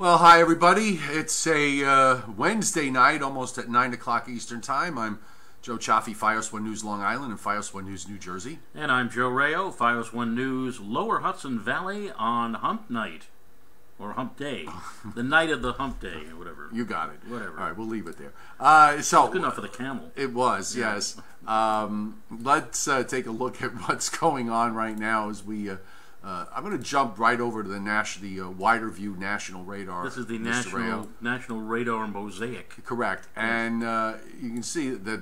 Well, hi everybody. It's a Wednesday night, almost at 9 o'clock Eastern Time. I'm Joe Chaffee, FiOS 1 News Long Island and FiOS 1 News New Jersey. And I'm Joe Rayo, FiOS 1 News Lower Hudson Valley on Hump Night. Or Hump Day. The night of the Hump Day, or whatever. You got it. Whatever. All right, we'll leave it there. It's good enough for the camel. It was, Yeah. yes. Let's take a look at what's going on right now as we... I'm going to jump right over to the wider view national radar. This is the Mr. national radar mosaic. Correct. And you can see that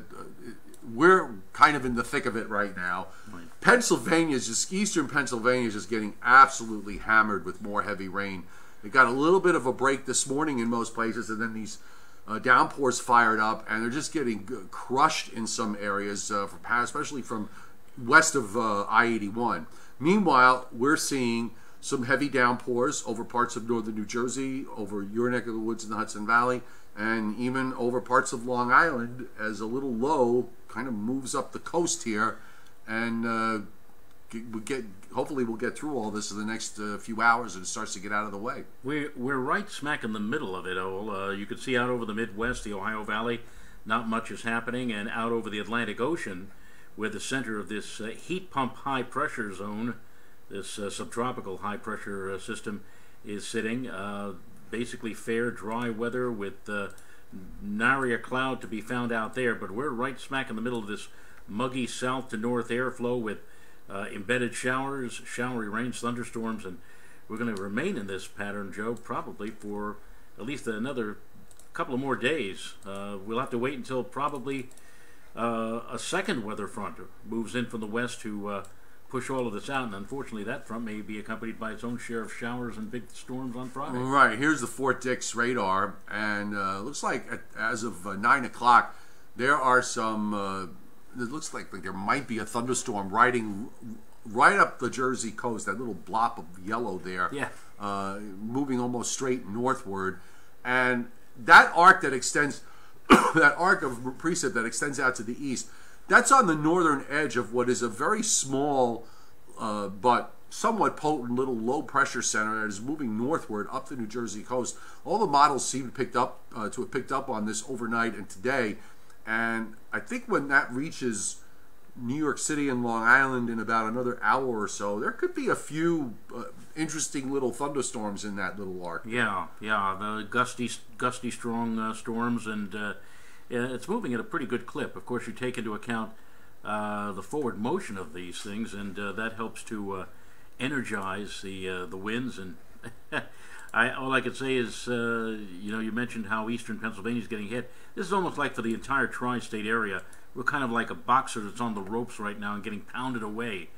we're kind of in the thick of it right now. Right. Eastern Pennsylvania is just getting absolutely hammered with more heavy rain. It got a little bit of a break this morning in most places, and then these downpours fired up, and they're just getting crushed in some areas, especially from west of I-81. Meanwhile, we're seeing some heavy downpours over parts of northern New Jersey, over your neck of the woods in the Hudson Valley, and even over parts of Long Island as a little low kind of moves up the coast here. And hopefully we'll get through all this in the next few hours and it starts to get out of the way. We're right smack in the middle of it all. You can see out over the Midwest, the Ohio Valley, not much is happening, and out over the Atlantic Ocean, where the center of this heat pump high pressure zone, this subtropical high pressure system is sitting. Basically fair, dry weather with nary a cloud to be found out there, but we're right smack in the middle of this muggy south to north airflow with embedded showers, showery rains, thunderstorms, and we're going to remain in this pattern, Joe, probably for at least another couple of more days. We'll have to wait until probably a second weather front moves in from the west to push all of this out, and unfortunately that front may be accompanied by its own share of showers and big storms on Friday. Right, here's the Fort Dix radar, and looks like as of 9 o'clock there are some, it looks like there might be a thunderstorm riding right up the Jersey coast, that little blop of yellow there, yeah. Moving almost straight northward, and that arc that extends that arc of precip that extends out to the east, that's on the northern edge of what is a very small but somewhat potent little low pressure center that is moving northward up the New Jersey coast. All the models seem to have picked up on this overnight and today, and I think when that reaches New York City and Long Island in about another hour or so, there could be a few interesting little thunderstorms in that little arc. Yeah, the gusty, strong storms, and it's moving at a pretty good clip. Of course, you take into account the forward motion of these things, and that helps to energize the winds. And all I could say is, you mentioned how eastern Pennsylvania is getting hit. This is almost like for the entire tri-state area. We're kind of like a boxer that's on the ropes right now and getting pounded away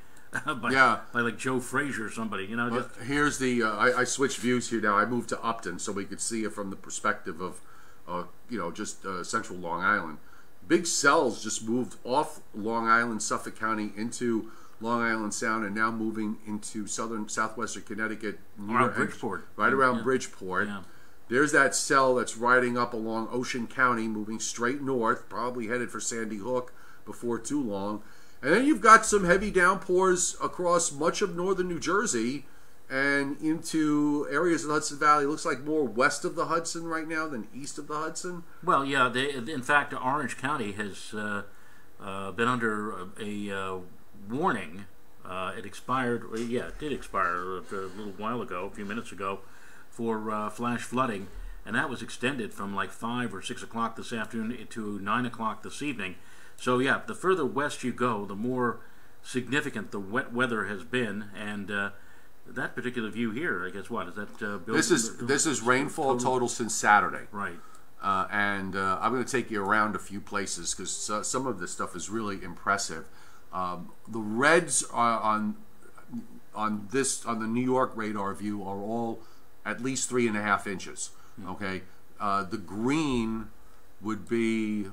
by like Joe Frazier or somebody. Well, here's the I switched views here now. I moved to Upton so we could see it from the perspective of central Long Island. Big cells just moved off Long Island, Suffolk County into Long Island Sound, and now moving into southwestern Connecticut, around Bridgeport. Right around Bridgeport. Yeah. There's that cell that's riding up along Ocean County, moving straight north, probably headed for Sandy Hook before too long. And then you've got some heavy downpours across much of northern New Jersey and into areas of the Hudson Valley. It looks like more west of the Hudson right now than east of the Hudson. Well, yeah. In fact, Orange County has been under a warning. It expired. Yeah, it did expire a little while ago, a few minutes ago, for flash flooding, and that was extended from like 5 or 6 o'clock this afternoon to 9 o'clock this evening. So yeah, the further west you go, the more significant the wet weather has been, and that particular view here, I guess, what is that? This is rainfall total since Saturday. Right. And I'm going to take you around a few places because some of this stuff is really impressive. The reds on the New York radar view are all at least 3.5 inches. Okay, the green would be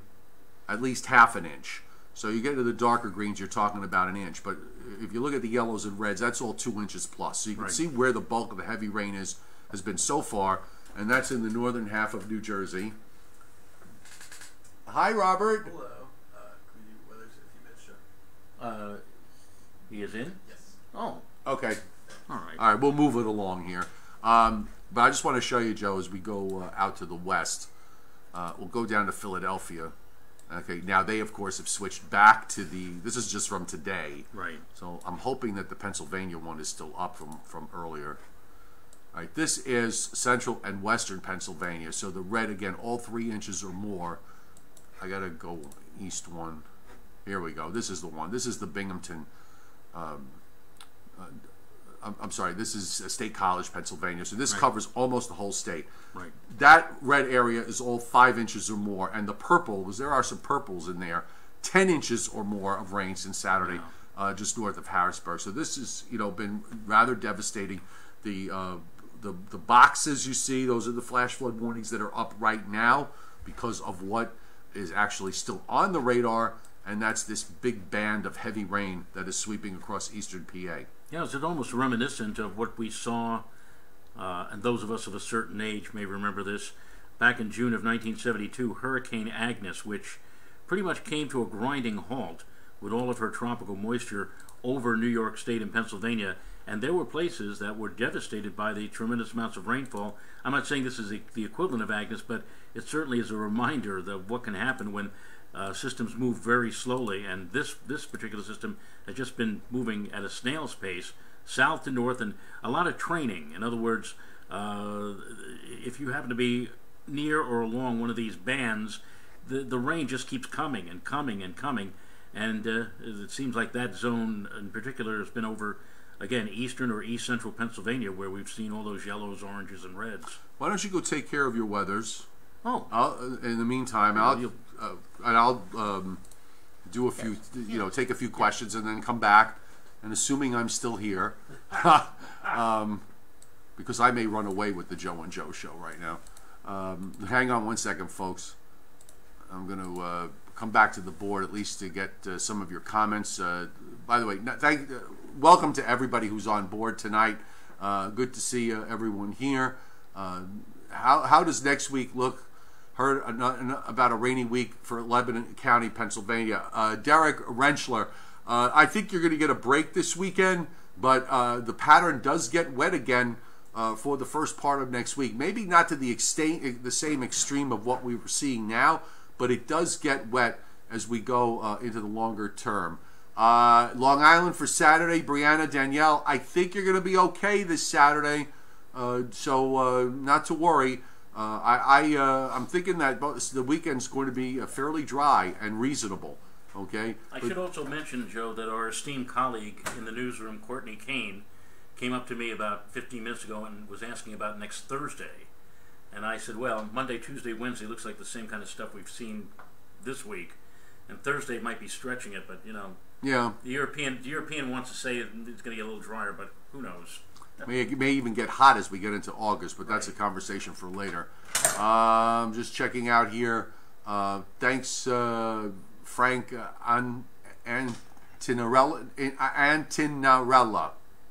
at least half an inch. So you get to the darker greens, you're talking about an inch. But if you look at the yellows and reds, that's all 2 inches plus. So you can see where the bulk of the heavy rain has been so far, and that's in the northern half of New Jersey. Hi, Robert. Hello. Can we do weather in a few minutes, Joe? He is in? Yes. Oh. Okay. All right. All right, we'll move it along here. But I just want to show you, Joe, as we go out to the west. We'll go down to Philadelphia. Okay, now they, of course, have switched back to the... This is just from today. Right. So I'm hoping that the Pennsylvania one is still up from earlier. All right, this is central and western Pennsylvania. So the red, again, all 3 inches or more. I got to go east one. Here we go. This is the one. This is the Binghamton... I'm sorry, this is State College, Pennsylvania. So this covers almost the whole state. Right. That red area is all 5 inches or more. And the purple, because there are some purples in there, 10 inches or more of rain since Saturday, just north of Harrisburg. So this has, been rather devastating. The boxes you see, those are the flash flood warnings that are up right now because of what is actually still on the radar, and that's this big band of heavy rain that is sweeping across eastern PA. Yeah, it's almost reminiscent of what we saw, and those of us of a certain age may remember this, back in June of 1972, Hurricane Agnes, which pretty much came to a grinding halt with all of her tropical moisture over New York State and Pennsylvania, and there were places that were devastated by the tremendous amounts of rainfall. I'm not saying this is the equivalent of Agnes, but it certainly is a reminder of what can happen when systems move very slowly, and this particular system has just been moving at a snail's pace, south to north, and a lot of training. In other words, if you happen to be near or along one of these bands, the rain just keeps coming and coming and coming, and it seems like that zone in particular has been over, again, eastern or east central Pennsylvania, where we've seen all those yellows, oranges, and reds. Why don't you go take care of your weathers? Oh. In the meantime, I'll do a few, take a few questions and then come back. And assuming I'm still here, because I may run away with the Joe and Joe show right now. Hang on one second, folks. I'm going to come back to the board at least to get some of your comments. By the way, welcome to everybody who's on board tonight. Good to see everyone here. How does next week look? Heard about a rainy week for Lebanon County, Pennsylvania. Derek Rentschler, I think you're going to get a break this weekend, but the pattern does get wet again for the first part of next week. Maybe not to the same extreme of what we were seeing now, but it does get wet as we go into the longer term. Long Island for Saturday, Brianna, Danielle, I think you're going to be okay this Saturday, so not to worry. I'm thinking that the weekend's going to be fairly dry and reasonable. Okay. I should also mention, Joe, that our esteemed colleague in the newsroom, Courtney Kane, came up to me about 15 minutes ago and was asking about next Thursday. And I said, well, Monday, Tuesday, Wednesday looks like the same kind of stuff we've seen this week. And Thursday might be stretching it, but, yeah. The European wants to say it's going to get a little drier, but who knows? It may even get hot as we get into August, but that's a conversation for later. Just checking out here. Thanks, Frank Antinarella.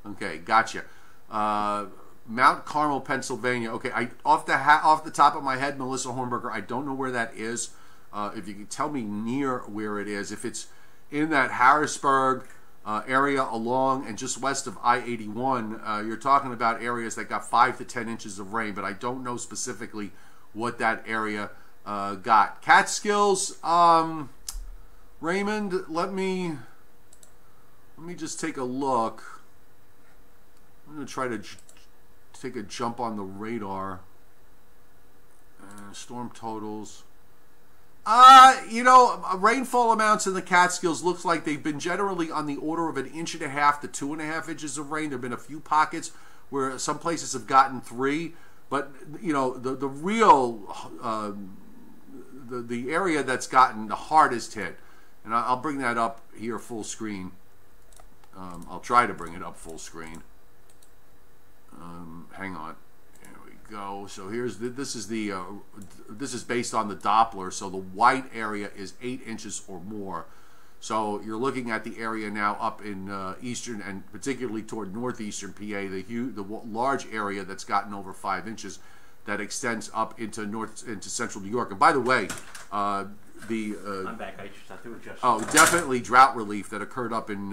Okay, gotcha. Mount Carmel, Pennsylvania. Okay, off the top of my head, Melissa Hornberger, I don't know where that is. If you can tell me near where it is, if it's in that Harrisburg area along and just west of I-81, you're talking about areas that got 5 to 10 inches of rain, but I don't know specifically what that area got. Catskills, Raymond, let me just take a look. I'm going to try to take a jump on the radar. Storm totals. Rainfall amounts in the Catskills looks like they've been generally on the order of 1.5 inches to 2.5 inches of rain. There have been a few pockets where some places have gotten 3, but the real the area that's gotten the hardest hit, and I'll bring that up here full screen. I'll try to bring it up full screen. Hang on. Go. So this is based on the Doppler. So the white area is 8 inches or more. So you're looking at the area now up in eastern and particularly toward northeastern PA. The large area that's gotten over 5 inches that extends up into central New York. And by the way, I'm back. I just have to adjust. Oh, definitely drought relief that occurred up in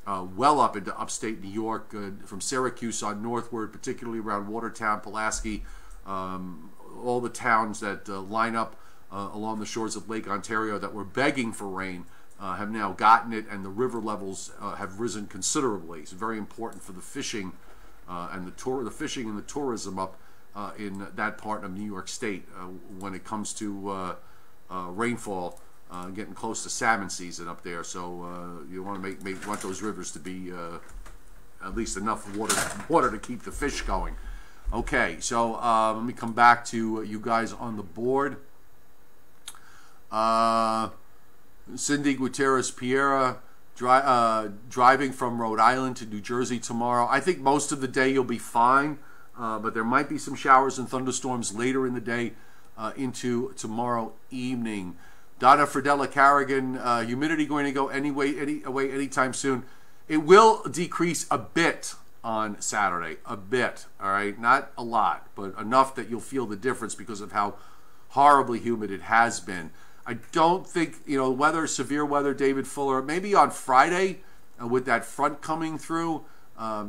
well up into upstate New York, from Syracuse on northward, particularly around Watertown, Pulaski, all the towns that line up along the shores of Lake Ontario that were begging for rain have now gotten it, and the river levels have risen considerably. It's very important for the fishing and the fishing and the tourism up in that part of New York State when it comes to rainfall. Getting close to salmon season up there, so you want to want those rivers to be at least enough water to keep the fish going. Okay, so let me come back to you guys on the board. Cindy Gutierrez Piera driving from Rhode Island to New Jersey tomorrow. I think most of the day you'll be fine, but there might be some showers and thunderstorms later in the day into tomorrow evening. Donna Fridella Carrigan, humidity going to go away anytime soon. It will decrease a bit on Saturday, a bit, all right? Not a lot, but enough that you'll feel the difference because of how horribly humid it has been. I don't think, weather, severe weather, David Fuller, maybe on Friday with that front coming through.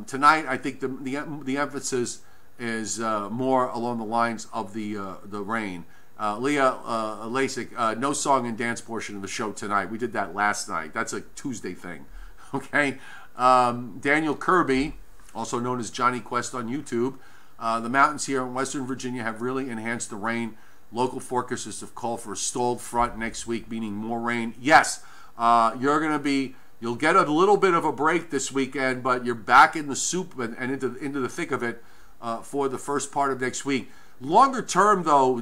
Tonight, I think the emphasis is more along the lines of the rain. Leah Lasik, no song and dance portion of the show tonight. We did that last night. That's a Tuesday thing. Okay. Daniel Kirby, also known as Johnny Quest on YouTube. The mountains here in Western Virginia have really enhanced the rain. Local forecasters have called for a stalled front next week, meaning more rain. Yes, you'll get a little bit of a break this weekend, but you're back in the soup and into the thick of it for the first part of next week. Longer term, though,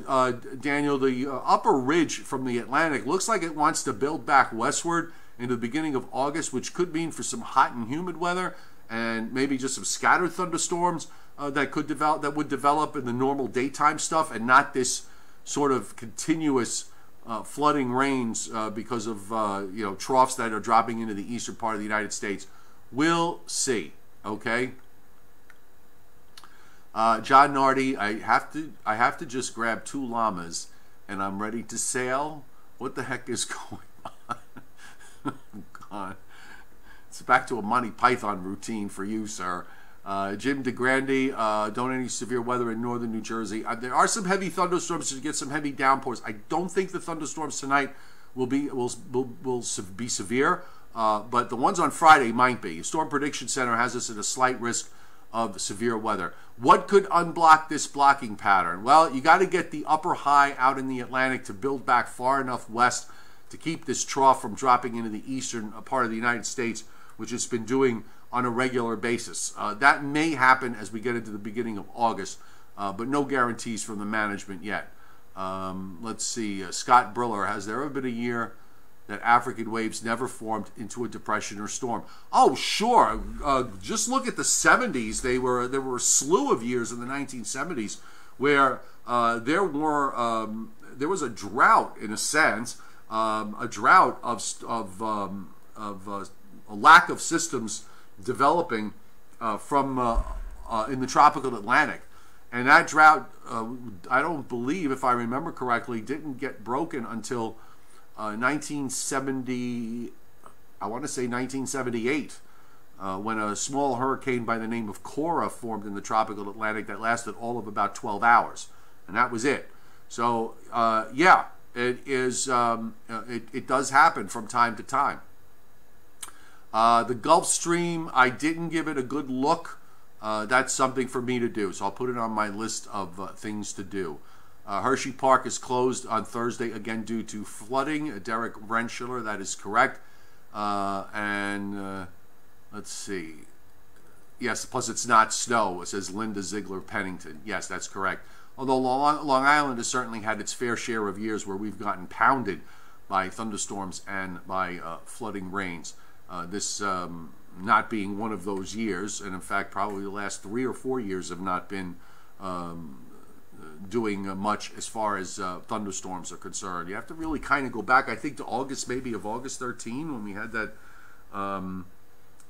Daniel, the upper ridge from the Atlantic looks like it wants to build back westward into the beginning of August, which could mean for some hot and humid weather and maybe just some scattered thunderstorms that would develop in the normal daytime stuff, and not this sort of continuous flooding rains because of troughs that are dropping into the eastern part of the United States. We'll see. Okay. John Nardi, I have to just grab 2 llamas and I'm ready to sail. What the heck is going on? Oh, God. It's back to a Monty Python routine for you, sir. Jim DeGrande, don't any severe weather in northern New Jersey. There are some heavy thunderstorms to get some heavy downpours. I don't think the thunderstorms tonight will be severe, but the ones on Friday might be. Storm Prediction Center has us at a slight risk of severe weather. What could unblock this blocking pattern? Well, you got to get the upper high out in the Atlantic to build back far enough west to keep this trough from dropping into the eastern part of the United States, which it's been doing on a regular basis. That may happen as we get into the beginning of August, but no guarantees from the management yet. Let's see. Scott Briller, has there ever been a year that African waves never formed into a depression or storm? Oh, sure. Just look at the 70s. There were a slew of years in the 1970s where there was a drought, in a sense, a drought of a lack of systems developing from in the tropical Atlantic. And that drought, I don't believe, if I remember correctly, didn't get broken until 1970, I want to say 1978, when a small hurricane by the name of Cora formed in the tropical Atlantic that lasted all of about 12 hours, and that was it. So yeah, it is. It does happen from time to time. The Gulf Stream, I didn't give it a good look. That's something for me to do, so I'll put it on my list of things to do. Hershey Park is closed on Thursday, again due to flooding. Derek Renschiller, that is correct. And let's see. Yes, plus it's not snow, it says Linda Ziegler Pennington. Yes, that's correct. Although Long Island has certainly had its fair share of years where we've gotten pounded by thunderstorms and by flooding rains. This not being one of those years, and in fact probably the last 3 or 4 years have not been doing much as far as thunderstorms are concerned. You have to really kind of go back, I think, to August, maybe of August 13, when we had that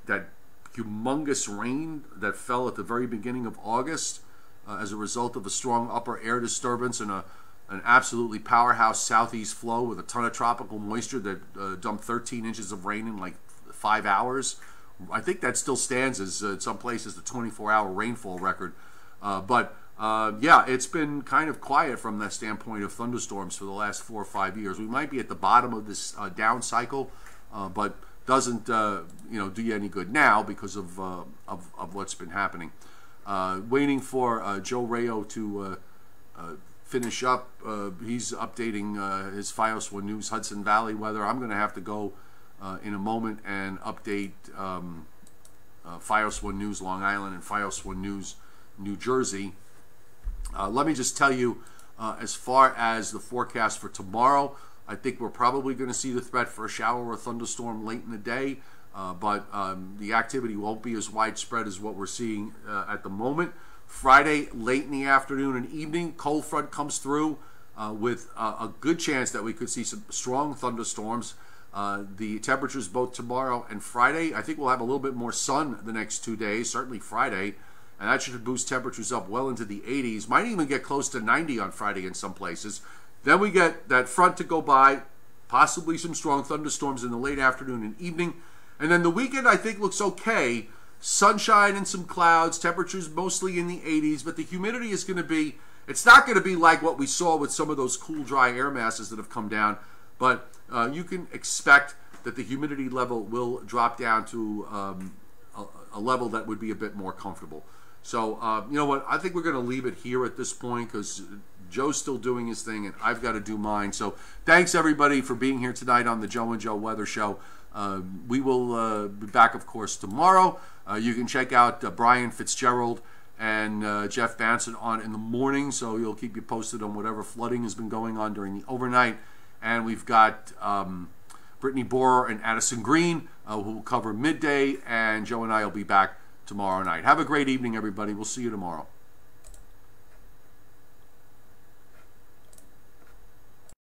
that humongous rain that fell at the very beginning of August as a result of a strong upper air disturbance and an absolutely powerhouse southeast flow with a ton of tropical moisture that dumped 13 inches of rain in like 5 hours I think that still stands as in some places the 24-hour rainfall record. Yeah, it's been kind of quiet from that standpoint of thunderstorms for the last 4 or 5 years. We might be at the bottom of this down cycle, but doesn't do you any good now because of what's been happening. Waiting for Joe Rayo to finish up. He's updating his FiOS 1 News Hudson Valley weather. I'm going to have to go in a moment and update FiOS 1 News Long Island and FiOS 1 News New Jersey. Let me just tell you, as far as the forecast for tomorrow, I think we're probably going to see the threat for a shower or a thunderstorm late in the day, but the activity won't be as widespread as what we're seeing at the moment. Friday, late in the afternoon and evening, cold front comes through with a good chance that we could see some strong thunderstorms. The temperatures both tomorrow and Friday, I think we'll have a little bit more sun the next 2 days, certainly Friday, and that should boost temperatures up well into the 80s. Might even get close to 90 on Friday in some places. Then we get that front to go by, possibly some strong thunderstorms in the late afternoon and evening. And then the weekend, I think, looks okay. Sunshine and some clouds, temperatures mostly in the 80s, but the humidity is going to be, it's not going to be like what we saw with some of those cool, dry air masses that have come down, but you can expect that the humidity level will drop down to a level that would be a bit more comfortable. So, you know what, I think we're going to leave it here at this point because Joe's still doing his thing and I've got to do mine. So, thanks everybody for being here tonight on the Joe and Joe Weather Show. We will be back, of course, tomorrow. You can check out Brian Fitzgerald and Jeff Banson on in the morning, so you'll keep you posted on whatever flooding has been going on during the overnight. And we've got Brittany Borer and Addison Green who will cover midday, and Joe and I will be back tomorrow night. Have a great evening, everybody. We'll see you tomorrow.